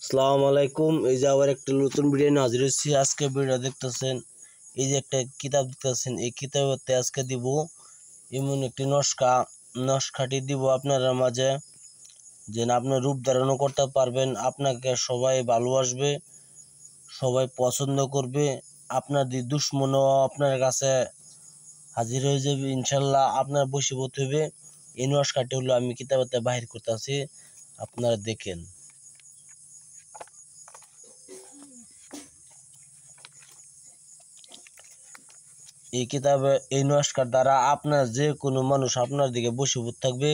আসসালামু আলাইকুম। এই যে আবার একটা নতুন ভিডিও নিয়ে হাজির হয়েছি। আজকে ভিডিও দেখতেছেন, এই যে একটা কিতাব দেখতেছেন, এই কিতাবতে আজকে দিব এমন একটি নস্কাটি দিব আপনার মাঝে, যেন আপনার রূপ ধারণ করতে পারবেন। আপনাকে সবাই ভালোবাসবে, সবাই পছন্দ করবে, আপনার দুশ্মনও আপনার কাছে হাজির হয়ে যাবে ইনশাল্লাহ, আপনার বশীভূত হইবে। এই নস্কাটি হলো আমি কিতাবতে বাহির করতেছি, আপনারা দেখেন। এই কিতাবে এই নস্কার দ্বারা আপনার যে কোনো মানুষ আপনার দিকে বশীভূত থাকবে,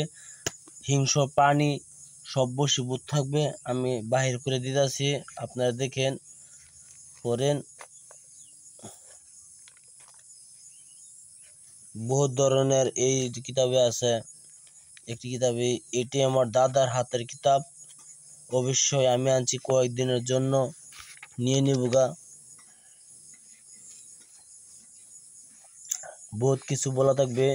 হিংস্র প্রাণী সব বশীভূত থাকবে। আমি বাহির করে দিতেছি, আপনারা দেখেন, পড়েন। বহুত ধরনের এই কিতাবে আছে। একটি কিতাবে, এটি আমার দাদার হাতের কিতাব, অবশ্যই আমি আনছি কয়েকদিনের জন্য, নিয়ে নিবগা। বহুত কিছু বলা থাকবে,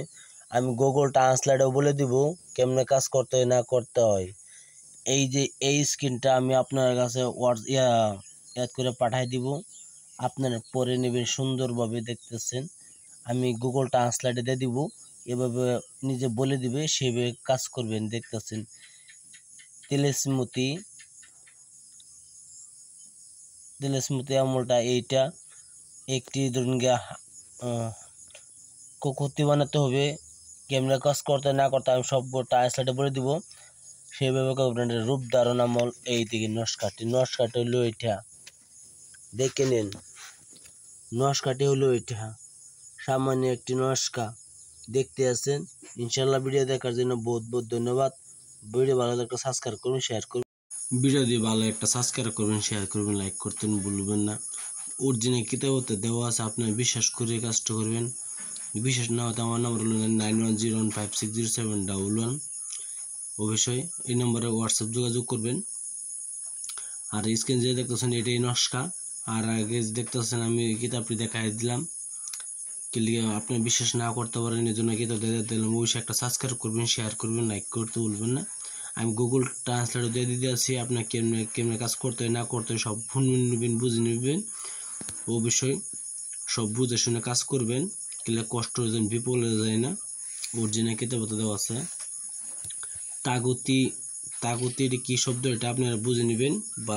আমি গুগল ট্রান্সলেটও বলে দিব কেমনে কাজ করতে হয় না করতে হয়। এই যে এই স্ক্রিনটা আমি আপনার কাছে অ্যাড করে পাঠাই দিব, আপনারা পরে নেবেন, সুন্দরভাবে দেখতেছেন। আমি গুগল ট্রান্সলেটে দিয়ে দিব, এভাবে নিজে বলে দিবে, সেভাবে কাজ করবেন। দেখতেছেন তেলেসমতি আমলটা এইটা একটি ধরুন গিয়া কুকুরটি বানাতে হবে, কেমনে কাজ করতে না করতে আমি সব ট্রান্সলেটে বলে দিব, সেইভাবে করবেন। রূপ ধারণ আমল এই দিকে নস্কাটি হলো এটা, দেখে নেন। নস্কাটি হলো এটা, সামান্য একটি নস্কা দেখতে আছেন। ইনশাল্লাহ ভিডিও দেখার জন্য বহুত বহুত ধন্যবাদ। ভিডিও ভালো লাগলে সাবস্ক্রাইব করবেন, শেয়ার করবেন। ভিডিও দিয়ে ভালো একটা সাবস্ক্রাইব করবেন, শেয়ার করবেন, লাইক করতে ভুলবেন না। অরিজিনাল কিতাবতে দেওয়া আছে, আপনার বিশ্বাস করে কাজটা করবেন। বিশ্বাস না হতে আমার নম্বর হলো 9101560711। অবশ্যই এই নম্বরে হোয়াটসঅ্যাপ যোগাযোগ করবেন। আর স্ক্রিন যে দেখতেছেন এটাই নস্কা, আর আগে দেখতেছেন আমি কিতাবটি দেখাই দিলাম। আপনি বিশ্বাস না করতে পারেন, এই জন্য কিতাব দিলাম। অবশ্যই একটা সাবস্ক্রাইব করবেন, শেয়ার করবেন, লাইক করতে ভুলবেন না। আমি গুগল ট্রান্সলেটর দিয়ে দিতে আছি, আপনার কেমনে কেমনে কাজ করতে হয় না করতে হয় সব নেবেন, বুঝে নেবেন। অবশ্যই সব বুঝে শুনে কাজ করবেন, কষ্ট যেন বিপলে যায় না। অরিজিনাল কিতাবতে দেওয়া আছে। তাগুতির কি শব্দ এটা আপনারা বুঝে নেবেন, বা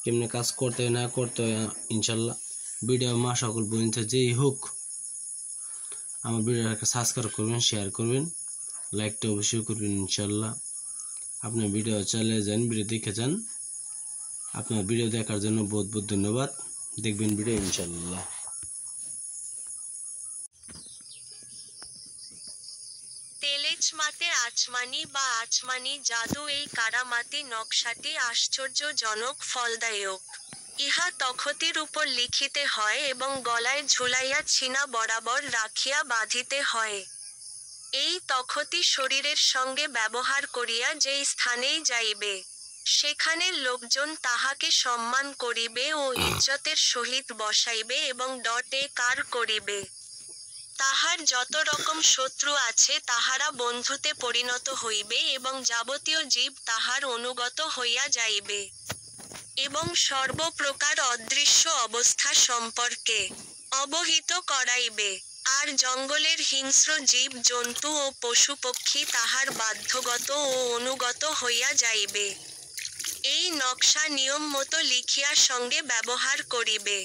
কেমনে কাজ করতে হয় না করতে হয়। ইনশাল্লাহ ভিডিও মা সকল বোনতে যেই হোক, আমার ভিডিওটাকে সাবস্ক্রাইব করবেন, শেয়ার করবেন, লাইকটা অবশ্যই করবেন। ইনশাল্লাহ আপনার ভিডিও চালিয়ে যান, ভিডিও দেখে যান। আপনার ভিডিও দেখার জন্য বহুত বহুত ধন্যবাদ। দেখবেন ভিডিও ইনশাল্লাহ। তেলেচমাতে আচমানি বা আচমানি জাদু। এই কারামাতি নকশাটি আশ্চর্যজনক ফলদায়ক। ইহা তখতির উপর লিখিতে হয় এবং গলায় ঝুলাইয়া ছিনা বরাবর রাখিয়া বাঁধিতে হয়। এই তখতি শরীরের সঙ্গে ব্যবহার করিয়া যেই স্থানেই যাইবে, সেখানের লোকজন তাহাকে সম্মান করিবে ও ইজ্জতের সহিত বসাইবে এবং কার করিবে। তাহার যত রকম শত্রু আছে তাহারা বন্ধুতে পরিণত হইবে এবং যাবতীয় জীব তাহার অনুগত হইয়া যাইবে, এবং সর্বপ্রকার অদৃশ্য অবস্থা সম্পর্কে অবহিত করাইবে। আর জঙ্গলের হিংস্র জীব জন্তু ও পশু পক্ষী তাহার বাধ্যগত ও অনুগত হইয়া যাইবে। এই নকশা নিয়ম মতো লিখিয়া সঙ্গে ব্যবহার করিবে।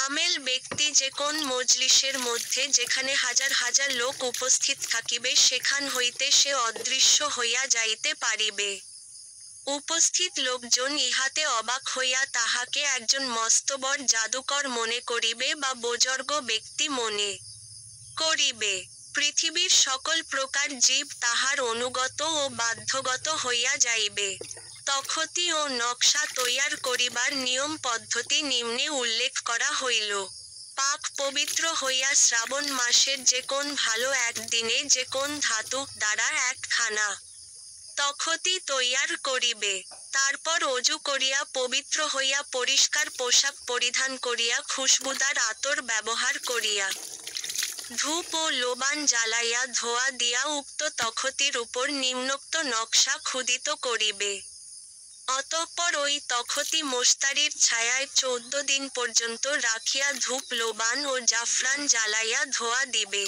আমেল ব্যক্তি যে কোন মজলিসের মধ্যে যেখানে হাজার হাজার লোক উপস্থিত থাকিবে, সেখান হইতে সে অদৃশ্য হইয়া যাইতে পারিবে। উপস্থিত লোকজন ইহাতে অবাক হইয়া তাহাকে একজন মস্তবর জাদুকর মনে করিবে বা বুজুর্গ ব্যক্তি মনে করিবে। পৃথিবীর সকল প্রকার জীব তাহার অনুগত ও বাধ্যগত হইয়া যাইবে। তখতি ও নকশা তৈয়ার করিবার নিয়ম পদ্ধতি নিম্নে উল্লেখ করা হইল। পাক পবিত্র হইয়া শ্রাবণ মাসের যে কোন ভালো একদিনে যে কোন ধাতু দ্বারা একখানা তখতি তৈয়ার করিবে। তারপর অজু করিয়া পবিত্র হইয়া পরিষ্কার পোশাক পরিধান করিয়া খুশবুদার আতর ব্যবহার করিয়া ধূপ ও লোবান জ্বালাইয়া ধোয়া দিয়া উক্ত তখতির উপর নিম্নোক্ত নকশা ক্ষুদিত করিবে। অতঃপর ঐ ওই তখতি মোস্তারির ছায়ায় 14 দিন পর্যন্ত রাখিয়া ধূপ লোবান ও জাফরান জ্বালাইয়া ধোয়া দিবে।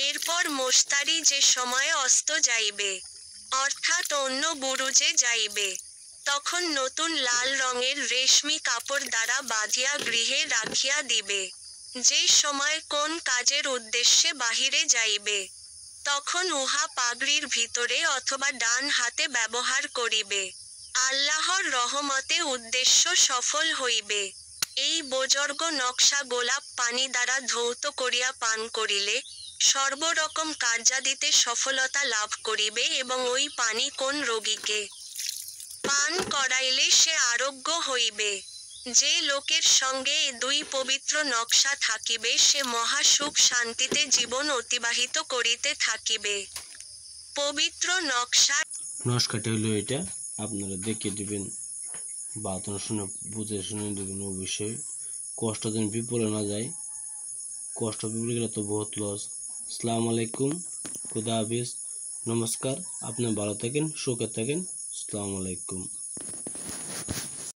এরপর মোস্তারি যে সময়ে অস্ত যাইবে, অর্থাৎ অন্য বুরুজে যাইবে, তখন নতুন লাল রঙের রেশমি কাপড় দ্বারা বাঁধিয়া গৃহে রাখিয়া দিবে। যে সময় কোন কাজের উদ্দেশ্যে বাহিরে যাইবে, তখন উহা পাগড়ির ভিতরে অথবা ডান হাতে ব্যবহার করিবে। আল্লাহর রহমতে উদ্দেশ্য সফল হইবে। এই বুজুর্গ নকশা গোলাপ পানি দ্বারা ধৌত করিয়া পান করিলে সর্বরকম কার্যাদিতে সফলতা লাভ করিবে এবং ওই পানি কোন রোগীকে পান করাইলে সে আরোগ্য হইবে। যে লোকের সঙ্গে এ দুই পবিত্র নকশা থাকিবে সে মহা সুখ শান্তিতে জীবন অতিবাহিত করিতে থাকিবে। পবিত্র নকশাটি হলো এটা, আপনারা দেখে দিবেন বা আপনারা শুনে বুঝে শুনে দেবেন। অবশ্যই কষ্ট যেন বিপলে না যায়, কষ্ট বিপলে গেলে তো বহুত লস। আসসালামু আলাইকুম, খুদা হাফিজ, নমস্কার। আপনি ভালো থাকেন, সুখে থাকেন। আসসালামু আলাইকুম।